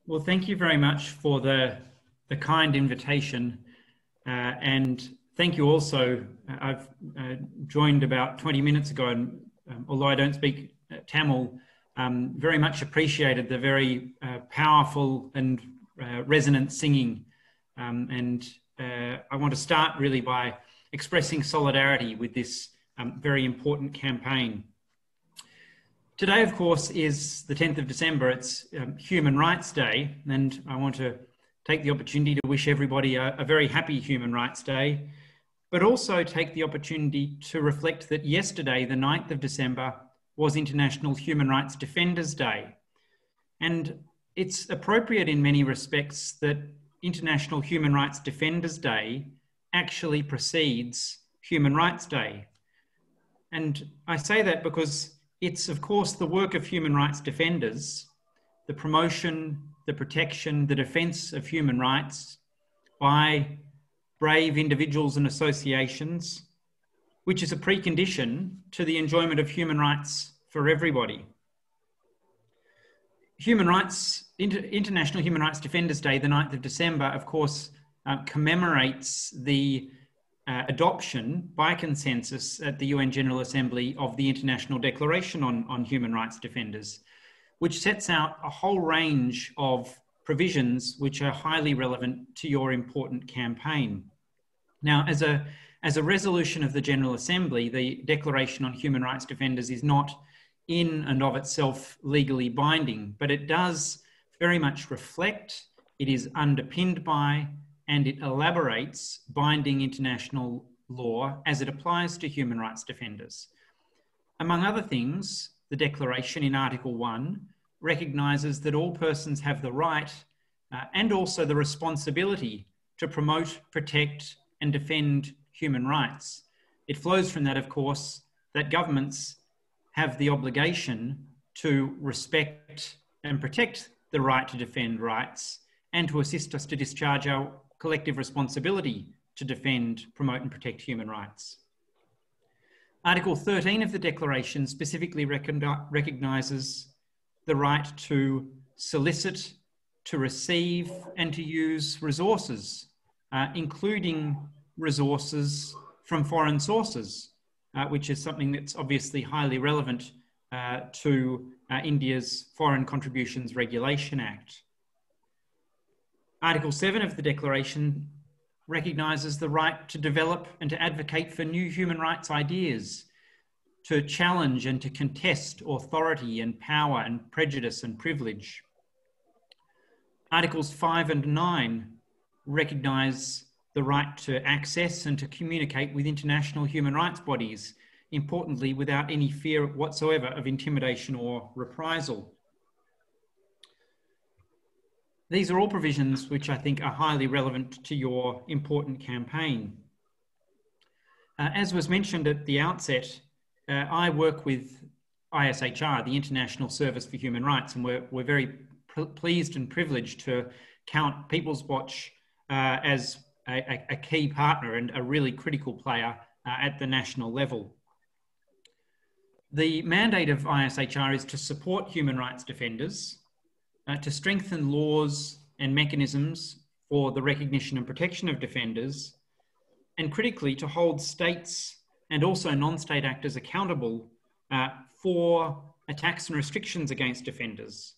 Well, thank you very much for the kind invitation, and thank you also. I've joined about 20 minutes ago, and although I don't speak Tamil, very much appreciated the very powerful and resonant singing. I want to start really by expressing solidarity with this very important campaign. Today, of course, is the 10th of December. It's Human Rights Day, and I want to take the opportunity to wish everybody a very happy Human Rights Day, but also take the opportunity to reflect that yesterday, the 9th of December, was International Human Rights Defenders Day. And it's appropriate in many respects that International Human Rights Defenders Day actually precedes Human Rights Day. And I say that because it's, of course, the work of human rights defenders, the promotion, the protection, the defence of human rights by brave individuals and associations, which is a precondition to the enjoyment of human rights for everybody. International Human Rights Defenders Day, the 9th of December, of course, commemorates the adoption by consensus at the UN General Assembly of the International Declaration on Human Rights Defenders, which sets out a whole range of provisions which are highly relevant to your important campaign. Now, as a resolution of the General Assembly, the Declaration on Human Rights Defenders is not in and of itself legally binding, but it does very much reflect, it is underpinned by, and it elaborates binding international law as it applies to human rights defenders. Among other things, the Declaration in Article 1 recognises that all persons have the right and also the responsibility to promote, protect and defend human rights. It flows from that, of course, that governments have the obligation to respect and protect the right to defend rights and to assist us to discharge our collective responsibility to defend, promote and protect human rights. Article 13 of the Declaration specifically recognises the right to solicit, to receive and to use resources, including resources from foreign sources, which is something that's obviously highly relevant to India's Foreign Contributions Regulation Act. Article 7 of the Declaration recognises the right to develop and to advocate for new human rights ideas, to challenge and to contest authority and power and prejudice and privilege. Articles 5 and 9 recognise the right to access and to communicate with international human rights bodies, importantly without any fear whatsoever of intimidation or reprisal. These are all provisions which I think are highly relevant to your important campaign. As was mentioned at the outset, I work with ISHR, the International Service for Human Rights, and we're very pleased and privileged to count People's Watch as a key partner and a really critical player at the national level. The mandate of ISHR is to support human rights defenders, to strengthen laws and mechanisms for the recognition and protection of defenders, and critically to hold states and also non-state actors accountable for attacks and restrictions against defenders,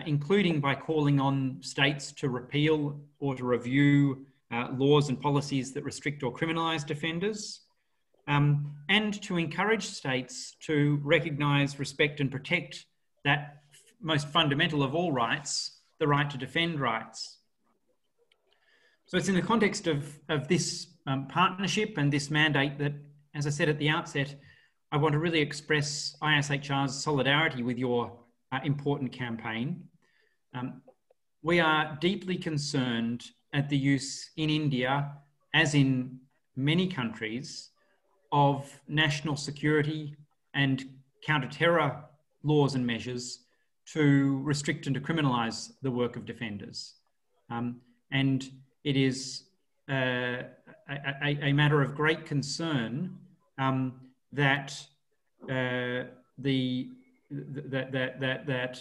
including by calling on states to repeal or to review laws and policies that restrict or criminalise defenders, and to encourage states to recognise, respect and protect that most fundamental of all rights, the right to defend rights. So it's in the context of this partnership and this mandate that, as I said at the outset, I want to really express ISHR's solidarity with your important campaign. We are deeply concerned at the use in India, as in many countries, of national security and counter-terror laws and measures to restrict and to criminalise the work of defenders. And it is a matter of great concern that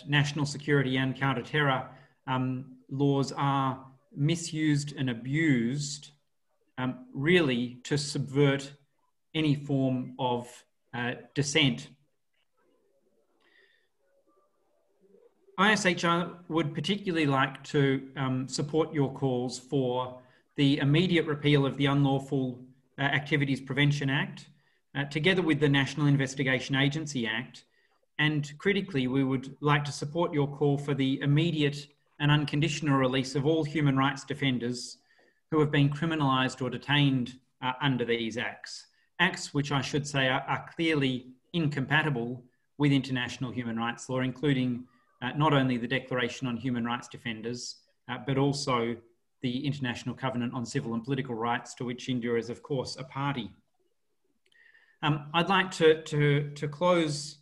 national security and counter-terror laws are misused and abused really to subvert any form of dissent. ISHR would particularly like to support your calls for the immediate repeal of the Unlawful Activities Prevention Act, together with the National Investigation Agency Act. And critically, we would like to support your call for the immediate and unconditional release of all human rights defenders who have been criminalised or detained under these acts. Acts which I should say are clearly incompatible with international human rights law, including not only the Declaration on Human Rights Defenders, but also the International Covenant on Civil and Political Rights, to which India is, of course, a party. I'd like to close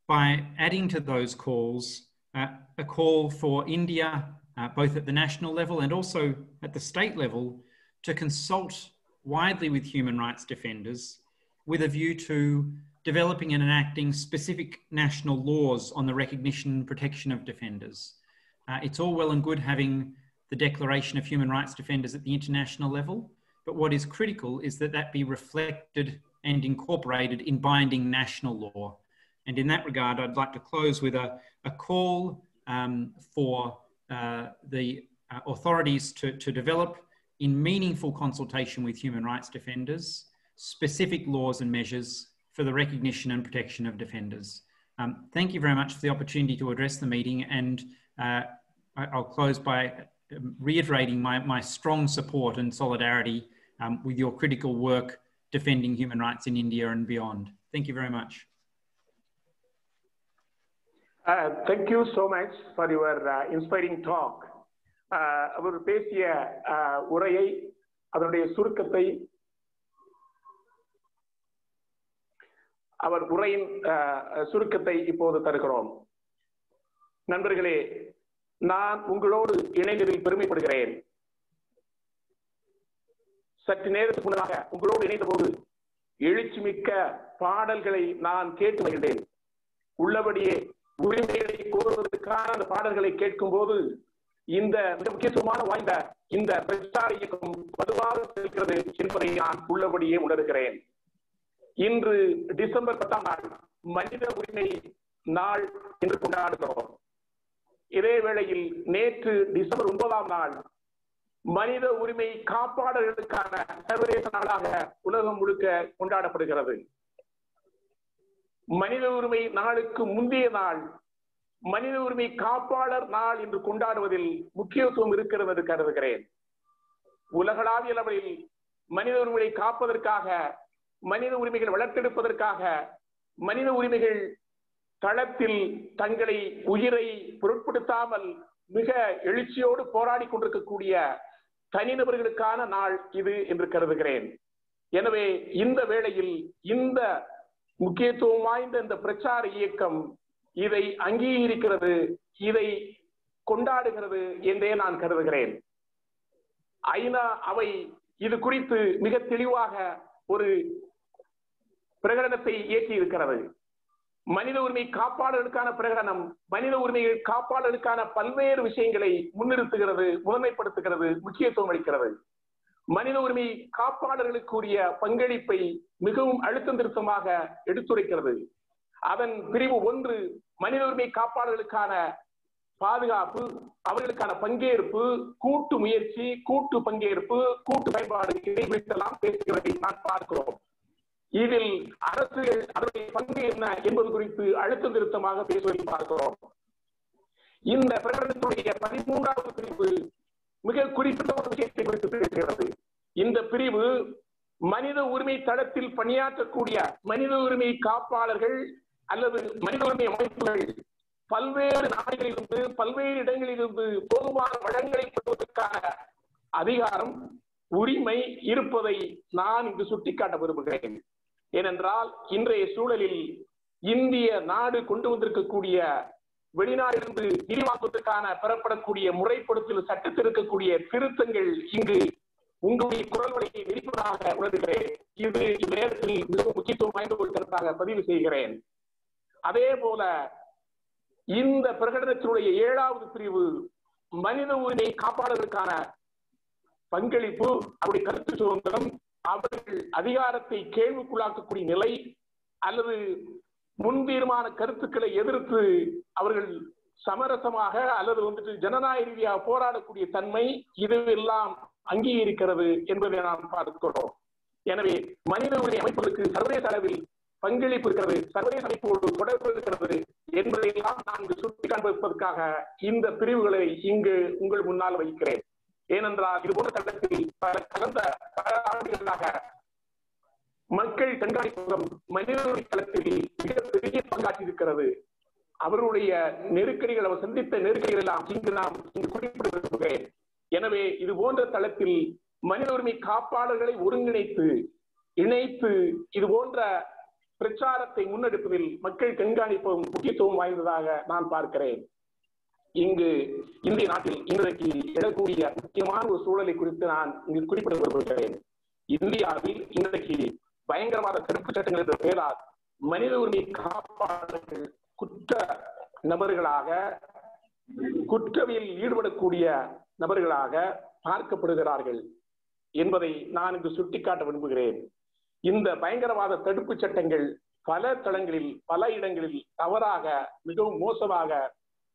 by adding to those calls a call for India, both at the national level and also at the state level, to consult widely with human rights defenders with a view to developing and enacting specific national laws on the recognition and protection of defenders. It's all well and good having the Declaration of Human Rights Defenders at the international level, but what is critical is that that be reflected and incorporated in binding national law. And in that regard, I'd like to close with a call for the authorities to develop, in meaningful consultation with human rights defenders, specific laws and measures for the recognition and protection of defenders. Thank you very much for the opportunity to address the meeting, and I'll close by reiterating my strong support and solidarity with your critical work defending human rights in India and beyond. Thank you very much. Thank you so much for your inspiring talk. அவர் பேசிய உரையை, அதனுடைய சுருக்கத்தை, அவர் உரையின் சுருக்கத்தை இப்போது தருகிறோம். நண்பர்களே, நான் உங்களோடு இணைந்ததில் பெருமைப்படுகிறேன். சற்று நேரத்துக்கு முன்னதாக உங்களோடு இணைந்தபோது எழுச்சிமிக்க பாடல்களை நான் கேட்டு மகிழ்ந்தேன். உள்ளபடியே உரிமைகளை கோருவதற்கான அந்த பாடல்களை கேட்கும் போது இந்த முக்கியத்துவமான வாய்ந்த இந்த பிரச்சார இயக்கம் வலுவாக இருக்கிறது என்பதை நான் உள்ளபடியே உணர்கிறேன். இன்று டிசம்பர் 10ஆம் நாள் மனித உரிமை நாள் என்று கொண்டாடுகிறோம். இதே வேளையில் நேற்று டிசம்பர் 9ஆம் நாள் மனித உரிமை காப்பாளர்களுக்கான சர்வதேச நாளாக உலகம் முழுக்க கொண்டாடப்படுகிறது. மனித உரிமை நாளுக்கு முந்தைய நாள் மனித உரிமை காப்பாளர் நாள் என்று கொண்டாடுவதில் முக்கியத்துவம் இருக்கிறது என்று கருதுகிறேன். உலகளாவிய அளவில் மனித உரிமையை காப்பதற்காக, மனித உரிமைகள் வளர்த்தெடுப்பதற்காக, மனித உரிமைகள் தளத்தில் தங்களை உயிரை பொருட்படுத்தாமல் மிக எழுச்சியோடு போராடி கொண்டிருக்கக்கூடிய தனிநபர்களுக்கான நாள் இது என்று கருதுகிறேன். எனவே இந்த வேளையில் இந்த முக்கியத்துவம் வாய்ந்த இந்த பிரச்சார இயக்கம் இதை அங்கீகரிக்கிறது, இதை கொண்டாடுகிறது என்றே நான் கருதுகிறேன். ஐநா அவை இது குறித்து மிக தெளிவாக ஒரு பிரகடனத்தை இயற்றி இருக்கிறது. மனித உரிமை காப்பாளர்களுக்கான பிரகடனம் மனித உரிமைகள் காப்பாளர்களுக்கான பல்வேறு விஷயங்களை முன்னிறுத்துகிறது, முதன்மைப்படுத்துகிறது, முக்கியத்துவம் அளிக்கிறது. மனித உரிமை காப்பாளர்களுக்குரிய பங்களிப்பை மிகவும் அழுத்தம் திருத்தமாக எடுத்துரைக்கிறது. அதன் பிரிவு 1 மனித உரிமை காப்பாளர்களுக்கான பாதுகாப்பு, அவர்களுக்கான பங்கேற்பு, கூட்டு முயற்சி, கூட்டு பங்கேற்பு, கூட்டு பயன்பாடு, இதை குறித்தெல்லாம் பேசுகிறதை நான் பார்க்கிறோம். இதில் அரசுகள் அதனுடைய பங்கு என்ன என்பது குறித்து அழுத்தம் திருத்தமாக பேசுவதை பார்க்கிறோம். இந்த பிரகடனத்துடைய 13வது பிரிவு மிக குறிப்பிட்ட ஒரு விஷயத்தை குறித்து பேசுகிறது. இந்த பிரிவு மனித உரிமை தளத்தில் பணியாற்றக்கூடிய மனித உரிமை காப்பாளர்கள் அல்லது மனித உரிமை அமைப்புகள் பல்வேறு நாடுகளிலிருந்து, பல்வேறு இடங்களிலிருந்து பொதுவான வளங்களை பெறுவதற்கான அதிகாரம், உரிமை இருப்பதை நான் இங்கு சுட்டிக்காட்ட விரும்புகிறேன். ஏனென்றால் இன்றைய சூழலில் இந்திய நாடு கொண்டு வந்திருக்கக்கூடிய வெளிநாட்டிலிருந்து விரிவாக்கத்திற்கான பெறப்படக்கூடிய முறைப்படுத்தல் சட்டத்தில் இருக்கக்கூடிய திருத்தங்கள் இங்கு உங்களுடைய குரல் வழியை வெளிப்பதாக உணர்கிறேன். இது நேரத்தில் மிகவும் முக்கியத்துவம் வாய்ந்த ஒரு கருத்தாக பதிவு செய்கிறேன். அதே போல இந்த பிரகடனத்தினுடைய 7வது பிரிவு மனித உரிமை காப்பாளர்களுக்கான பங்களிப்பு, அவருடைய கருத்து சுதந்திரம், அவர்கள் அதிகாரத்தை கேள்விக்குள்ளாக்கக்கூடிய நிலை அல்லது முன் தீர்மான கருத்துக்களை எதிர்த்து அவர்கள் சமரசமாக அல்லது ஜனநாயக ரீதியாக போராடக்கூடிய தன்மை இதுவெல்லாம் அங்கீகரிக்கிறது என்பதை நாம் பார்க்கிறோம். எனவே மனித உரிமை அமைப்புகளுக்கு சர்வதேச அளவில் பங்களிப்பு இருக்கிறது, சர்வதேச அமைப்போடு தொடர்பு இருக்கிறது என்பதையெல்லாம் நான் சுட்டிக்காண்பதற்காக இந்த பிரிவுகளை இங்கு உங்கள் முன்னால் வைக்கிறேன். ஏனென்றால் இது போன்ற தளத்தில் கடந்த பல ஆண்டுகளாக மக்கள் கண்காணிப்பகம் மனித உரிமை தளத்தில் மிகப்பெரிய பங்காற்றி இருக்கிறது. அவருடைய நெருக்கடிகள், அவர் சந்தித்த நெருக்கடிகள் எல்லாம் நாம் குறிப்பிட விரும்புகிறேன். எனவே இது போன்ற தளத்தில் மனித உரிமை காப்பாளர்களை ஒருங்கிணைத்து இணைத்து இது போன்ற பிரச்சாரத்தை முன்னெடுப்பதில் மக்கள் கண்காணிப்பதும் முக்கியத்துவம் வாய்ந்ததாக நான் பார்க்கிறேன். இங்கு இந்திய நாட்டில் இன்றைக்கு எழக்கூடிய முக்கியமான ஒரு சூழலை குறித்து நான் இங்கு குறிப்பிட விரும்புகிறேன். இந்தியாவில் இன்றைக்கு பயங்கரவாத தடுப்பு சட்டங்கள் என்ற பெயரால் மனித உரிமை காப்பாளர்கள் குற்ற நபர்களாக, குற்றவியல் ஈடுபடக்கூடிய நபர்களாக பார்க்கப்படுகிறார்கள் என்பதை நான் இங்கு சுட்டிக்காட்ட விரும்புகிறேன். இந்த பயங்கரவாத தடுப்பு சட்டங்கள் பல தளங்களில் பல இடங்களில் தவறாக, மிகவும் மோசமாக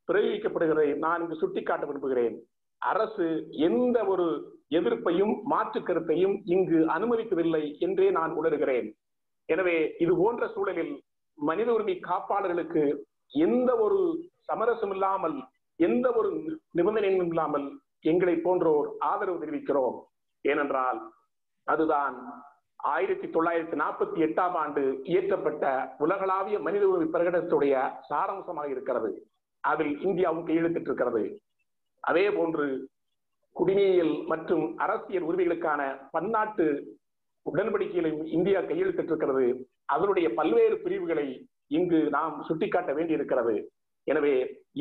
பிரயோகிக்கப்படுகிறதை நான் இங்கு சுட்டிக்காட்ட விரும்புகிறேன். அரசு எந்த ஒரு எதிர்ப்பையும் மாற்று கருத்தையும் இங்கு அனுமதிப்பதில்லை என்றே நான் உணர்கிறேன். எனவே இது போன்ற சூழலில் மனித உரிமை காப்பாளர்களுக்கு எந்த ஒரு சமரசம் இல்லாமல், எந்த ஒரு நிபந்தனையும் இல்லாமல் எங்களை போன்றோர் ஆதரவு தெரிவிக்கிறோம். ஏனென்றால் அதுதான் 1948ஆம் ஆண்டு இயற்றப்பட்ட உலகளாவிய மனித உரிமை பிரகடனத்துடைய சாராம்சமாக இருக்கிறது. அதில் இந்தியாவும் கையெழுத்திட்டிருக்கிறது. அதே போன்று குடிமையியல் மற்றும் அரசியல் உரிமைகளுக்கான பன்னாட்டு உடன்படிக்கையிலும் இந்தியா கையெழுத்திட்டிருக்கிறது. அதனுடைய பல்வேறு பிரிவுகளை இங்கு நாம் சுட்டிக்காட்ட வேண்டியிருக்கிறது. எனவே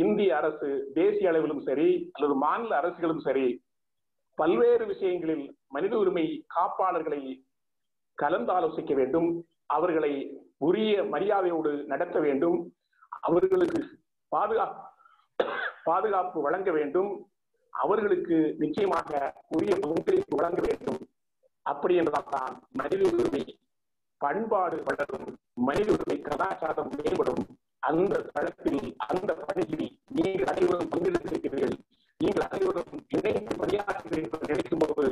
இந்திய அரசு தேசிய அளவிலும் சரி அல்லது மாநில அரசுகளும் சரி பல்வேறு விஷயங்களில் மனித உரிமை காப்பாளர்களை கலந்தாலோசிக்க வேண்டும், அவர்களை உரிய மரியாதையோடு நடத்த வேண்டும், அவர்களுக்கு பாதுகாப்பு வழங்க வேண்டும், அவர்களுக்கு நிச்சயமாக உரிய பங்களிப்பு வழங்க வேண்டும். அப்படி என்றால் தான் மனித உரிமை பண்பாடு வளரும், மனித உரிமை கலாச்சாரம் மேம்படும். அந்த தளத்தில், அந்த பணியில் நீங்கள் அனைவரும் பங்கெடுத்திருக்கிறீர்கள், நீங்கள் அனைவரும் இணைந்து பணியாற்றுகிறீர்கள் என்று நினைக்கும் போது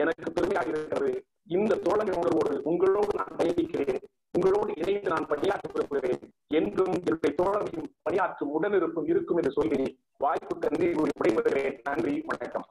எனக்கு பெருமையாக இருக்கிறது. இந்த தோழமை உணர்வோடு உங்களோடு நான் பயணிக்கிறேன், உங்களோடு இணைந்து நான் பணியாற்ற விரும்புகிறேன். என்றும் என்னுடைய தோழமையும் பணியாற்றும் உடனிருப்பும் இருக்கும் என்று சொல்லி வாய்ப்புக்கு நன்றி கூறி விடைபெறுகிறேன். நன்றி, வணக்கம்.